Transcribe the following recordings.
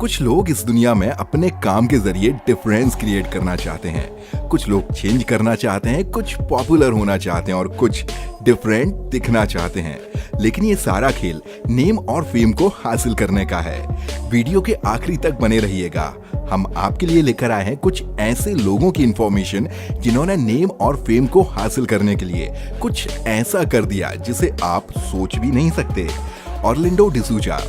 कुछ लोग इस दुनिया में अपने काम के जरिए डिफरेंस क्रिएट करना चाहते हैं। कुछ लोग चेंज करना चाहते हैं, कुछ पॉपुलर होना चाहते हैं और कुछ डिफरेंट दिखना चाहते हैं। लेकिन ये सारा खेल नेम और फेम को हासिल करने का है। वीडियो के आखिरी तक बने रहिएगा। हम आपके लिए लेकर आए हैं कुछ ऐसे लोगों की इंफॉर्मेशन जिन्होंने नेम और फेम को हासिल करने के लिए कुछ ऐसा कर दिया जिसे आप सोच भी नहीं सकते। ऑरलैंडो डिसूजा।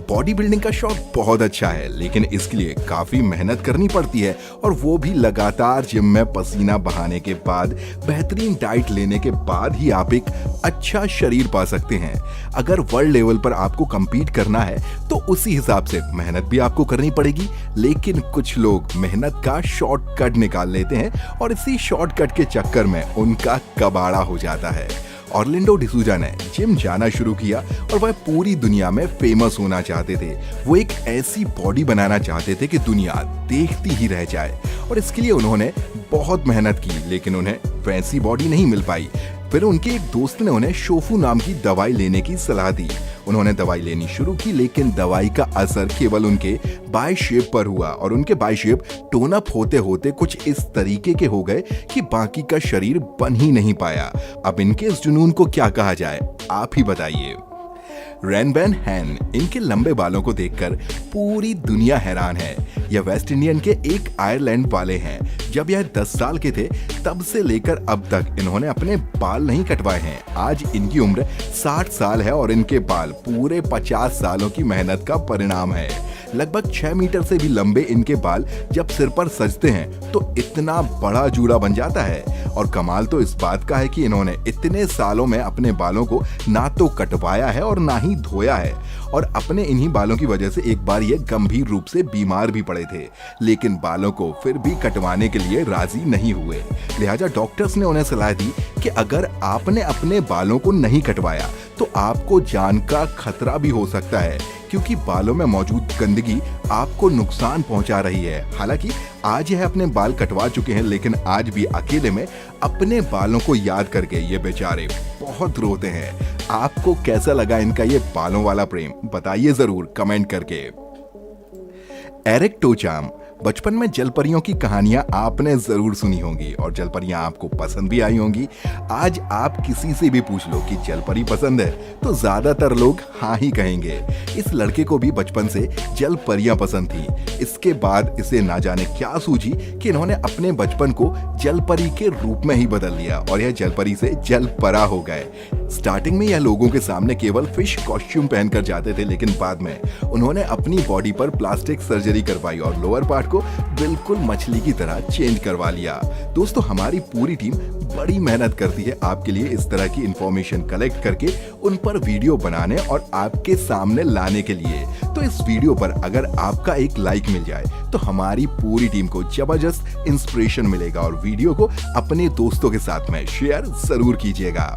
बॉडी बिल्डिंग का शौक बहुत अच्छा है, लेकिन इसके लिए काफी मेहनत करनी पड़ती है और वो भी लगातार जिम में पसीना बहाने के बाद, बेहतरीन डाइट लेने के बाद ही आप एक अच्छा शरीर पा सकते हैं। अगर वर्ल्ड लेवल पर आपको compete करना है तो उसी हिसाब से मेहनत भी आपको करनी पड़ेगी। लेकिन कुछ लोग मेहनत का शॉर्टकट निकाल लेते हैं और इसी शॉर्टकट के चक्कर में उनका कबाड़ा हो जाता है। ऑरलैंडो डिसूजा ने जिम जाना शुरू किया और वह पूरी दुनिया में फेमस होना चाहते थे। वो एक ऐसी बॉडी बनाना चाहते थे कि दुनिया देखती ही रह जाए और इसके लिए उन्होंने बहुत मेहनत की, लेकिन उन्हें वैसी बॉडी नहीं मिल पाई। फिर उनके एक दोस्त ने उन्हें शोफू नाम की दवाई लेने की सलाह दी। उन्होंने दवाई लेनी शुरू की, लेकिन दवाई का असर केवल उनके बाय शेप पर हुआ और उनके बाय शेप टोन अप होते होते कुछ इस तरीके के हो गए कि बाकी का शरीर बन ही नहीं पाया। अब इनके इस जुनून को क्या कहा जाए, आप ही बताइए। रेनबेन हैन। इनके लंबे बालों को देखकर पूरी दुनिया हैरान है। यह वेस्ट इंडियन के एक आयरलैंड वाले हैं। जब यह 10 साल के थे तब से लेकर अब तक इन्होंने अपने बाल नहीं कटवाए हैं। आज इनकी उम्र 60 साल है और इनके बाल पूरे 50 सालों की मेहनत का परिणाम है। लगभग 6 मीटर से भी लंबे इनके बाल जब सिर पर सजते हैं तो इतना बड़ा जूड़ा बन जाता है। और कमाल तो इस बात का है कि इन्होंने इतने सालों में अपने बालों को ना तो कटवाया है और ना ही धोया है। और अपने इन्हीं बालों की वजह से एक बार ये गंभीर रूप से बीमार भी पड़े थे, लेकिन बालों को फिर भी कटवाने के लिए राजी नहीं हुए। लिहाजा डॉक्टर्स ने उन्हें सलाह दी कि अगर आपने अपने बालों को नहीं कटवाया तो आपको जान का खतरा भी हो सकता है, क्योंकि बालों में मौजूद गंदगी आपको नुकसान पहुंचा रही है। हालांकि आज यह अपने बाल कटवा चुके हैं, लेकिन आज भी अकेले में अपने बालों को याद करके ये बेचारे बहुत रोते हैं। आपको कैसा लगा इनका ये बालों वाला प्रेम, बताइए जरूर कमेंट करके। एरिक टोचाम। बचपन में जलपरियों की कहानियां आपने जरूर सुनी होंगी और जलपरियां आपको पसंद भी आई होंगी। आज आप किसी से भी पूछ लो कि जलपरी पसंद है तो ज्यादातर लोग हाँ ही कहेंगे। इस लड़के को भी बचपन से जलपरियां पसंद थी। इसके बाद इसे ना जाने क्या सूझी कि इन्होंने अपने बचपन को जलपरी के रूप में ही बदल लिया और यह जलपरी से जलपरा हो गए। स्टार्टिंग में यह लोगों के सामने केवल फिश कॉस्ट्यूम पहनकर जाते थे, लेकिन बाद में उन्होंने अपनी बॉडी पर प्लास्टिक सर्जरी करवाई और लोअर पार्ट को बिल्कुल मछली की तरह चेंज करवा लिया। दोस्तों, हमारी पूरी टीम बड़ी मेहनत करती है आपके लिए इस तरह की इंफॉर्मेशन कलेक्ट करके उन पर वीडियो बनाने और आपके सामने लाने के लिए। तो इस वीडियो पर अगर आपका एक लाइक मिल जाए तो हमारी पूरी टीम को जबरदस्त इंस्पिरेशन मिलेगा और वीडियो को अपने दोस्तों के साथ में शेयर जरूर कीजिएगा।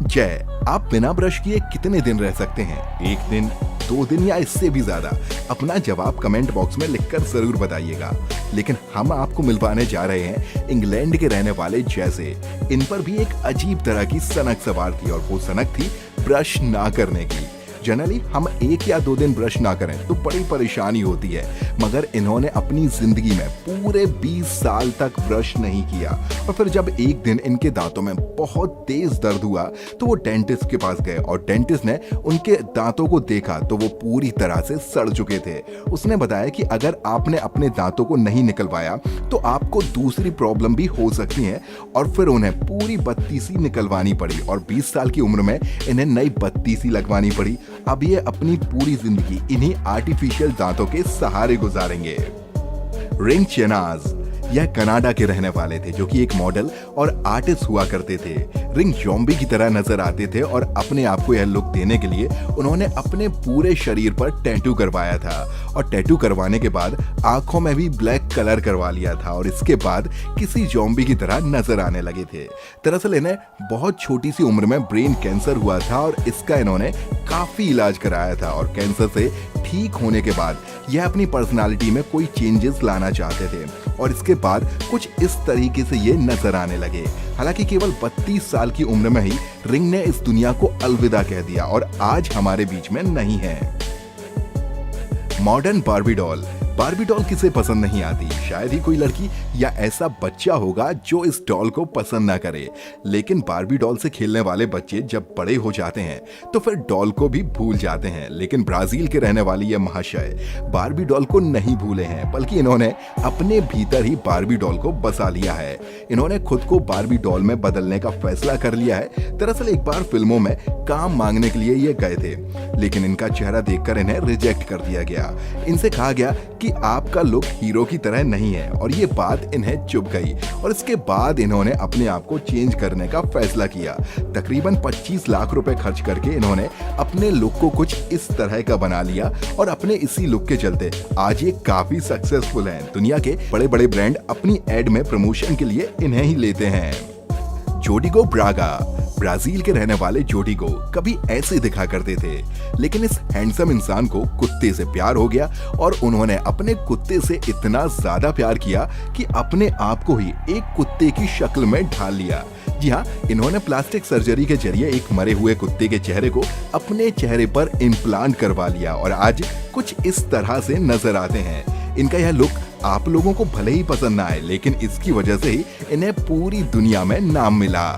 जय, आप बिना ब्रश किए कितने दिन रह सकते हैं? 1 दिन, 2 दिन या इससे भी ज्यादा? अपना जवाब कमेंट बॉक्स में लिखकर जरूर बताइएगा। लेकिन हम आपको मिलवाने जा रहे हैं इंग्लैंड के रहने वाले जय से। इन पर भी एक अजीब तरह की सनक सवार थी और वो सनक थी ब्रश ना करने की। जनरली हम 1 या 2 दिन ब्रश ना करें तो बड़ी परेशानी होती है, मगर इन्होंने अपनी जिंदगी में पूरे 20 साल तक ब्रश नहीं किया। और फिर जब एक दिन इनके दांतों में बहुत तेज दर्द हुआ तो वो डेंटिस्ट के पास गए और डेंटिस्ट ने उनके दांतों को देखा तो वो पूरी तरह से सड़ चुके थे। उसने बताया कि अगर आपने अपने दांतों को नहीं निकलवाया तो आपको दूसरी प्रॉब्लम भी हो सकती है। और फिर उन्हें पूरी बत्तीसी निकलवानी पड़ी और 20 साल की उम्र में इन्हें नई बत्तीसी लगवानी पड़ी। अब ये अपनी पूरी जिंदगी इन्हीं आर्टिफिशियल दांतों के सहारे गुजारेंगे। रिंग चेनाज। यह कनाडा के रहने वाले थे जो कि एक मॉडल और आर्टिस्ट हुआ करते थे। रिंग ज़ॉम्बी की तरह नजर आते थे और अपने आप को यह लुक देने के लिए उन्होंने अपने पूरे शरीर पर टैटू करवाया था और टैटू करवाने के बाद आंखों में भी ब्लैक कलर करवा लिया था और इसके बाद किसी ज़ॉम्बी की तरह नजर आने लगे थे। दरअसल इन्हें बहुत छोटी सी उम्र में ब्रेन कैंसर हुआ था और इसका इन्होंने काफी इलाज कराया था और कैंसर से ठीक होने के बाद यह अपनी पर्सनालिटी में कोई चेंजेस लाना चाहते थे और इसके बाद कुछ इस तरीके से ये नजर आने लगे। हालांकि केवल 32 साल की उम्र में ही रिंग ने इस दुनिया को अलविदा कह दिया और आज हमारे बीच में नहीं है। मॉडर्न बार्बी डॉल किसे पसंद नहीं आती। शायद ही कोई लड़की या ऐसा बच्चा होगा जो इस डॉल को पसंद ना करे। लेकिन बार्बी डॉल से खेलने वाले बच्चे जब बड़े हो जाते हैं तो फिर डॉल को भी भूल जाते हैं। लेकिन ब्राजील के रहने वाली ये महाशय बार्बी डॉल को नहीं भूले हैं, बल्कि इन्होंने अपने भीतर ही बार्बी डॉल को बसा लिया है। इन्होंने खुद को बार्बी डॉल में बदलने का फैसला कर लिया है। दरअसल एक बार फिल्मों में काम मांगने के लिए ये गए थे, लेकिन इनका चेहरा देखकर इन्हें रिजेक्ट कर दिया गया। इनसे कहा गया कि आपका लुक हीरो की तरह नहीं है, और ये बात इन्हें चुभ गई। और इसके बाद इन्होंने अपने आप को चेंज करने का फैसला किया। तकरीबन 25 लाख रुपए खर्च करके इन्होंने अपने लुक को कुछ इस तरह का बना लिया, और अपने इसी लुक के चलते आज ये काफी सक्सेसफुल हैं। दुनिया के बड़े बड़े ब्रांड अपनी एड में प्रमोशन के लिए इन्हें ही लेते हैं। जोडिगो ब्रागा, ब्राजील के रहने वाले जोडिगो कभी ऐसे दिखा करते थे, लेकिन इस हैंडसम इंसान को कुत्ते से प्यार हो गया और उन्होंने अपने कुत्ते से इतना ज्यादा प्यार किया कि अपने आप को ही एक कुत्ते की शक्ल में ढाल लिया। जी हाँ, इन्होंने प्लास्टिक सर्जरी के जरिए एक मरे हुए कुत्ते के चेहरे को अपने चेहरे पर इम्प्लांट करवा लिया, और आज कुछ इस तरह से नजर आते हैं। इनका यह लुक आप लोगों को भले ही पसंद ना आए, लेकिन इसकी वजह से ही इन्हें पूरी दुनिया में नाम मिला।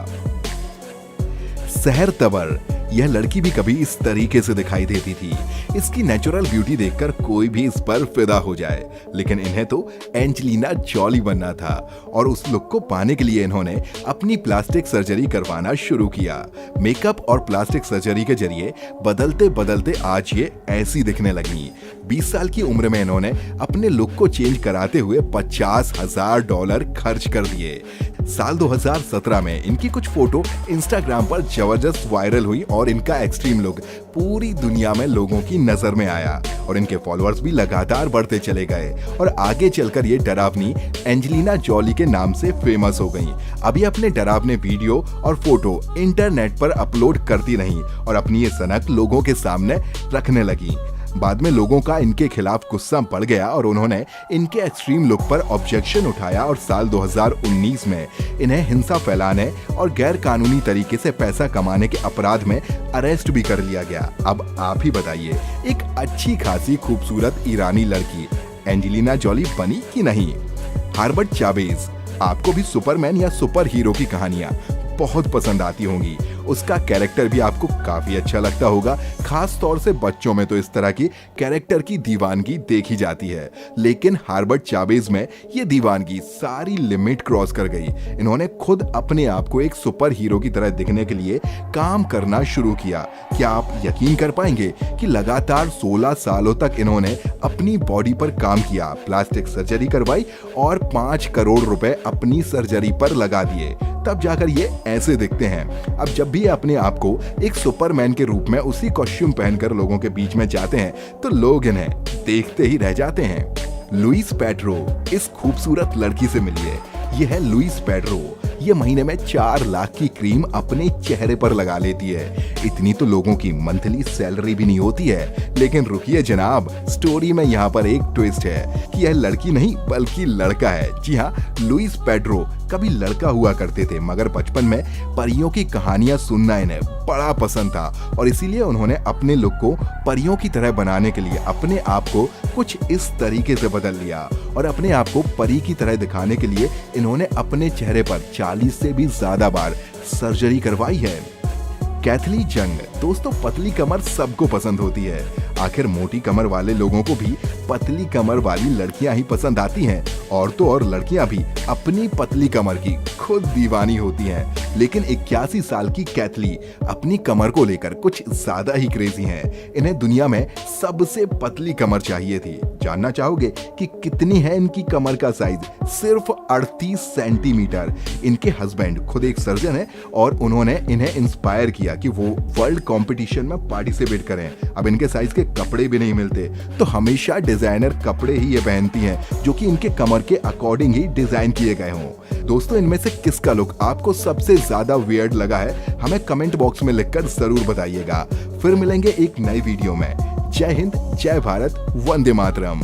सहर तबर, यह लड़की भी कभी इस तरीके से दिखाई देती थी। इसकी नेचुरल ब्यूटी देखकर कोई भी इस पर फिदा हो जाए, लेकिन इन्हें तो एंजेलिना जॉली बनना था, और उस लुक को पाने के लिए इन्होंने अपनी प्लास्टिक सर्जरी करवाना शुरू किया। मेकअप और प्लास्टिक सर्जरी के जरिए बदलते बदलते आज ये ऐसी दिखने लगी। 20 साल की उम्र में इन्होंने अपने लुक को चेंज कराते हुए $50,000 खर्च कर दिए। साल 2017 में इनकी कुछ फोटो इंस्टाग्राम पर जबरदस्त वायरल हुई, और इनका एक्सट्रीम लुक पूरी दुनिया में लोगों की नजर में आया, और इनके फॉलोअर्स भी लगातार बढ़ते चले गए, और आगे चलकर ये डरावनी एंजेलिना जॉली के नाम से फेमस हो गई। अभी अपने डरावने वीडियो और फोटो इंटरनेट पर अपलोड करती रही, और अपनी ये सनक लोगों के सामने रखने लगी। बाद में लोगों का इनके खिलाफ गुस्सा बढ़ गया, और उन्होंने इनके एक्सट्रीम लुक पर ऑब्जेक्शन उठाया, और साल 2019 में इन्हें हिंसा फैलाने और गैर कानूनी तरीके से पैसा कमाने के अपराध में अरेस्ट भी कर लिया गया। अब आप ही बताइए, एक अच्छी खासी खूबसूरत ईरानी लड़की एंजेलिना जॉली बनी कि नहीं? हार्बर्ट चावेज, आपको भी सुपरमैन या सुपर हीरो की कहानियां बहुत पसंद आती होंगी। उसका कैरेक्टर भी आपको काफी अच्छा लगता होगा। खास तौर से बच्चों में तो इस तरह की कैरेक्टर की दीवानगी देखी जाती है, लेकिन हार्बर्ट चावेज में ये दीवानगी सारी लिमिट क्रॉस कर गई। इन्होंने खुद अपने आप को एक सुपर हीरो की तरह दिखने के लिए काम करना शुरू किया। क्या आप यकीन कर पाएंगे कि लगातार 16 सालों तक इन्होंने अपनी बॉडी पर काम किया, प्लास्टिक सर्जरी करवाई, और 5 करोड़ रुपए अपनी सर्जरी पर लगा दिए, तब जाकर ये ऐसे दिखते हैं। अब जब भी अपने आप को एक सुपरमैन के रूप में उसी कॉस्ट्यूम पहनकर लोगों के बीच में जाते हैं तो लोग इन्हें देखते ही रह जाते हैं। लुइस पेड्रो, इस खूबसूरत लड़की से मिलिए। ये है लुइस पेड्रो। ये महीने में 4 लाख की क्रीम अपने चेहरे पर लगा लेती है। इतनी तो लोगों की मंथली सैलरी भी नहीं होती है। लेकिन रुकिए जनाब, स्टोरी में यहाँ पर एक ट्विस्ट है कि यह लड़की नहीं बल्कि लड़का है। जी हाँ, लुइस पेड्रो कभी लड़का हुआ करते थे, मगर बचपन में परियों की कहानियां सुनना इन्हें बड़ा पसंद था, और इसीलिए उन्होंने अपने लुक को परियों की तरह बनाने के लिए अपने आप को कुछ इस तरीके से बदल लिया, और अपने आप को परी की तरह दिखाने के लिए इन्होंने अपने चेहरे पर 40 से भी ज्यादा बार सर्जरी करवाई है। कैथली जंग, दोस्तों पतली कमर सबको पसंद होती है। आखिर मोटी कमर वाले लोगों को भी पतली कमर वाली लड़कियां ही पसंद आती हैं, और तो और लड़कियां भी अपनी पतली कमर की खुद दीवानी होती हैं। लेकिन 81 साल की कैथली अपनी कमर को लेकर कुछ ज्यादा ही क्रेजी हैं। इन्हें दुनिया में सबसे पतली कमर चाहिए थी। जानना चाहोगे कि कितनी है इनकी कमर का साइज? सिर्फ 38 सेंटीमीटर। इनके हस्बैंड खुद एक सर्जन है, और उन्होंने इन्हें इंस्पायर किया कि वो वर्ल्ड कंपटीशन में पार्टिसिपेट करें। अब इनके साइज के कपड़े भी नहीं मिलते, तो हमेशा डिजाइनर कपड़े ही ये पहनती हैं, जो कि इनके कमर के अकॉर्डिंग ही डिजाइन किए गए हों। दोस्तों, इनमें से किसका लुक आपको सबसे ज्यादा वियर्ड लगा है? हमें कमेंट बॉक्स में लिखकर जरूर बताइएगा। फिर मिलेंगे एक नई वीडियो में। जय हिंद, जय भारत, वंदे मातरम।